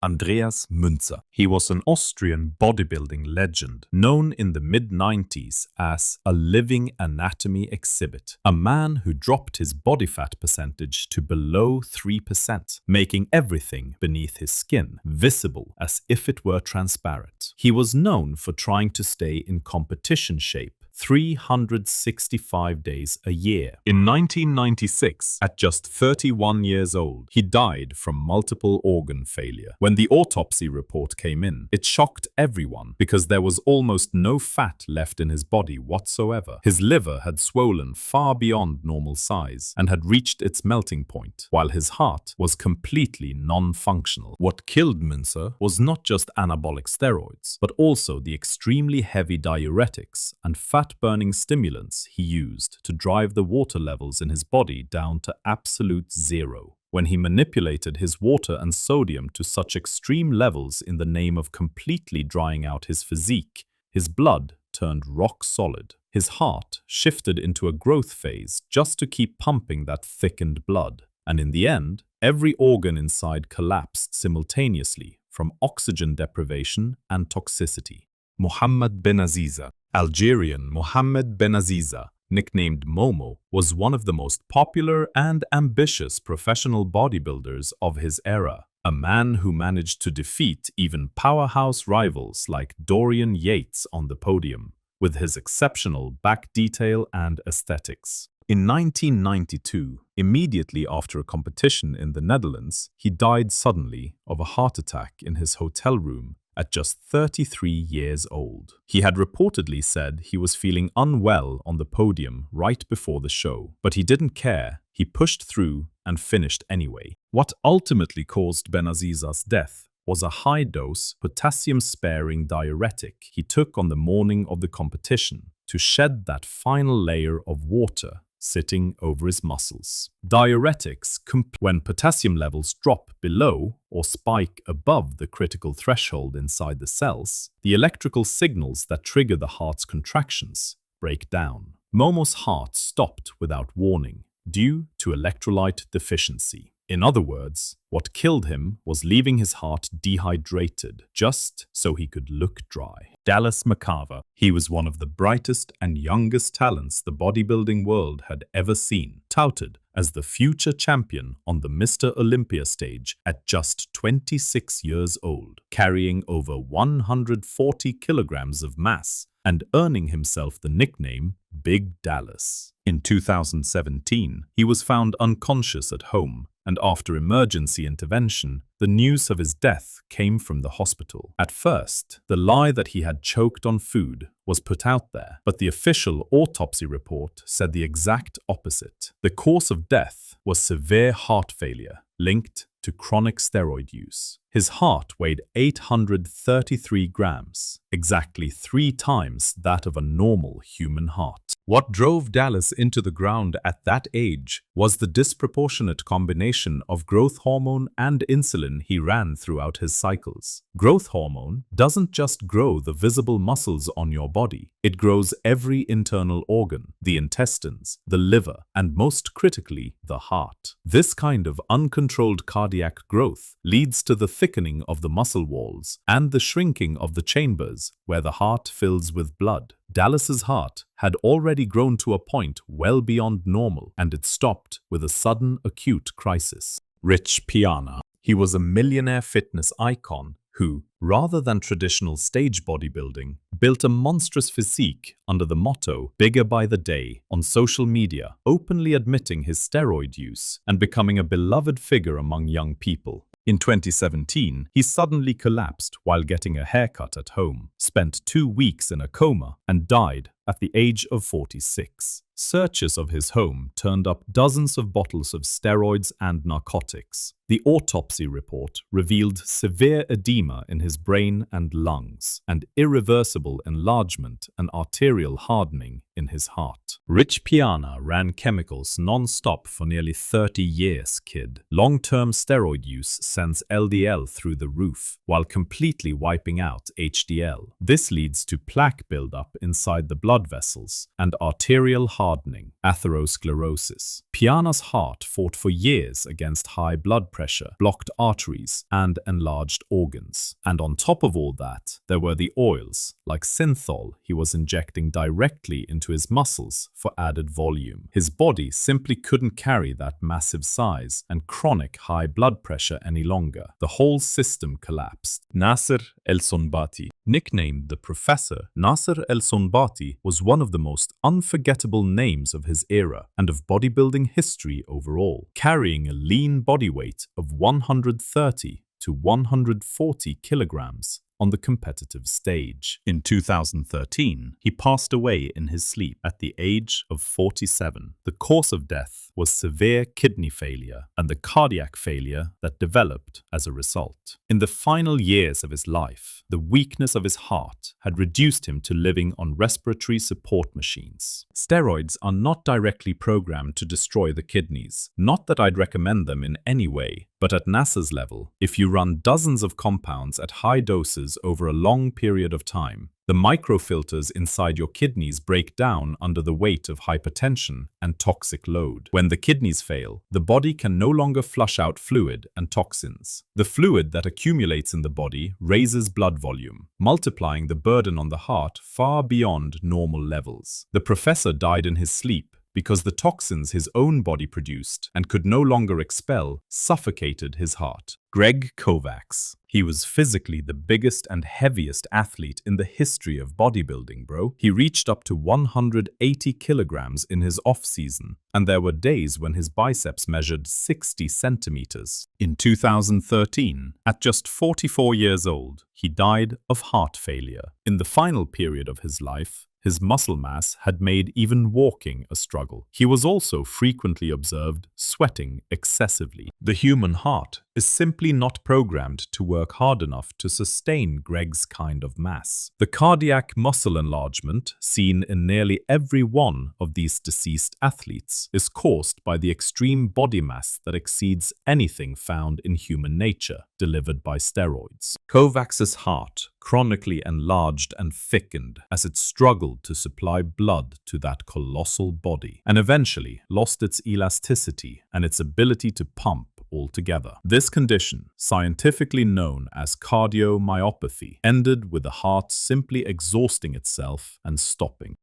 Andreas Münzer. He was an Austrian bodybuilding legend, known in the mid-90s as a living anatomy exhibit, a man who dropped his body fat percentage to below 3%, making everything beneath his skin visible as if it were transparent. He was known for trying to stay in competition shape 365 days a year. In 1996, at just 31 years old, he died from multiple organ failure. When the autopsy report came in, it shocked everyone because there was almost no fat left in his body whatsoever. His liver had swollen far beyond normal size and had reached its melting point, while his heart was completely non-functional. What killed Münzer was not just anabolic steroids, but also the extremely heavy diuretics and fat-burning stimulants he used to drive the water levels in his body down to absolute zero. When he manipulated his water and sodium to such extreme levels in the name of completely drying out his physique, his blood turned rock solid. His heart shifted into a growth phase just to keep pumping that thickened blood. And in the end, every organ inside collapsed simultaneously from oxygen deprivation and toxicity. Mohammed Benaziza. Algerian Mohammed Benaziza, nicknamed Momo, was one of the most popular and ambitious professional bodybuilders of his era. A man who managed to defeat even powerhouse rivals like Dorian Yates on the podium, with his exceptional back detail and aesthetics. In 1992, immediately after a competition in the Netherlands, he died suddenly of a heart attack in his hotel room at just 33 years old. He had reportedly said he was feeling unwell on the podium right before the show, but he didn't care. He pushed through and finished anyway. What ultimately caused Benaziza's death was a high-dose, potassium-sparing diuretic he took on the morning of the competition to shed that final layer of water sitting over his muscles. Diuretics, when potassium levels drop below or spike above the critical threshold inside the cells, the electrical signals that trigger the heart's contractions break down. Momo's heart stopped without warning due to electrolyte deficiency. In other words, what killed him was leaving his heart dehydrated just so he could look dry. Dallas McCarver. He was one of the brightest and youngest talents the bodybuilding world had ever seen, touted as the future champion on the Mr. Olympia stage at just 26 years old, carrying over 140 kilograms of mass and earning himself the nickname Big Dallas. In 2017, he was found unconscious at home, and after emergency intervention, the news of his death came from the hospital. At first, the lie that he had choked on food was put out there, but the official autopsy report said the exact opposite. The cause of death was severe heart failure linked to chronic steroid use. His heart weighed 833 grams, exactly 3 times that of a normal human heart. What drove Dallas into the ground at that age was the disproportionate combination of growth hormone and insulin he ran throughout his cycles. Growth hormone doesn't just grow the visible muscles on your body, it grows every internal organ, the intestines, the liver, and most critically, the heart. This kind of uncontrolled cardiac growth leads to the thickening of the muscle walls and the shrinking of the chambers where the heart fills with blood. Dallas's heart had already grown to a point well beyond normal, and it stopped with a sudden acute crisis. Rich Piana. He was a millionaire fitness icon who, rather than traditional stage bodybuilding, built a monstrous physique under the motto "bigger by the day" on social media, openly admitting his steroid use and becoming a beloved figure among young people. In 2017, he suddenly collapsed while getting a haircut at home, spent 2 weeks in a coma, and died at the age of 46. Searchers of his home turned up dozens of bottles of steroids and narcotics. The autopsy report revealed severe edema in his brain and lungs, and irreversible enlargement and arterial hardening in his heart. Rich Piana ran chemicals non-stop for nearly 30 years, kid. Long-term steroid use sends LDL through the roof, while completely wiping out HDL. This leads to plaque buildup inside the blood blood vessels, and arterial hardening, atherosclerosis. Piana's heart fought for years against high blood pressure, blocked arteries, and enlarged organs. And on top of all that, there were the oils, like synthol, he was injecting directly into his muscles for added volume. His body simply couldn't carry that massive size and chronic high blood pressure any longer. The whole system collapsed. Nasser El-Sonbati. Nicknamed the Professor, Nasser El-Sonbati was one of the most unforgettable names of his era and of bodybuilding history overall, carrying a lean body weight of 130 to 140 kilograms on the competitive stage. In 2013, he passed away in his sleep at the age of 47. The cause of death was severe kidney failure and the cardiac failure that developed as a result. In the final years of his life, the weakness of his heart had reduced him to living on respiratory support machines. Steroids are not directly programmed to destroy the kidneys. Not that I'd recommend them in any way, but at Nasser's level, if you run dozens of compounds at high doses over a long period of time, the microfilters inside your kidneys break down under the weight of hypertension and toxic load. When the kidneys fail, the body can no longer flush out fluid and toxins. The fluid that accumulates in the body raises blood volume, multiplying the burden on the heart far beyond normal levels. The professor died in his sleep because the toxins his own body produced and could no longer expel suffocated his heart. Greg Kovacs. He was physically the biggest and heaviest athlete in the history of bodybuilding, bro. He reached up to 180 kilograms in his off-season, and there were days when his biceps measured 60 centimeters. In 2013, at just 44 years old, he died of heart failure. In the final period of his life, his muscle mass had made even walking a struggle. He was also frequently observed sweating excessively. The human heart is simply not programmed to work hard enough to sustain Greg's kind of mass. The cardiac muscle enlargement seen in nearly every one of these deceased athletes is caused by the extreme body mass that exceeds anything found in human nature, delivered by steroids. Kovacs's heart chronically enlarged and thickened as it struggled to supply blood to that colossal body, and eventually lost its elasticity and its ability to pump altogether. This condition, scientifically known as cardiomyopathy, ended with the heart simply exhausting itself and stopping.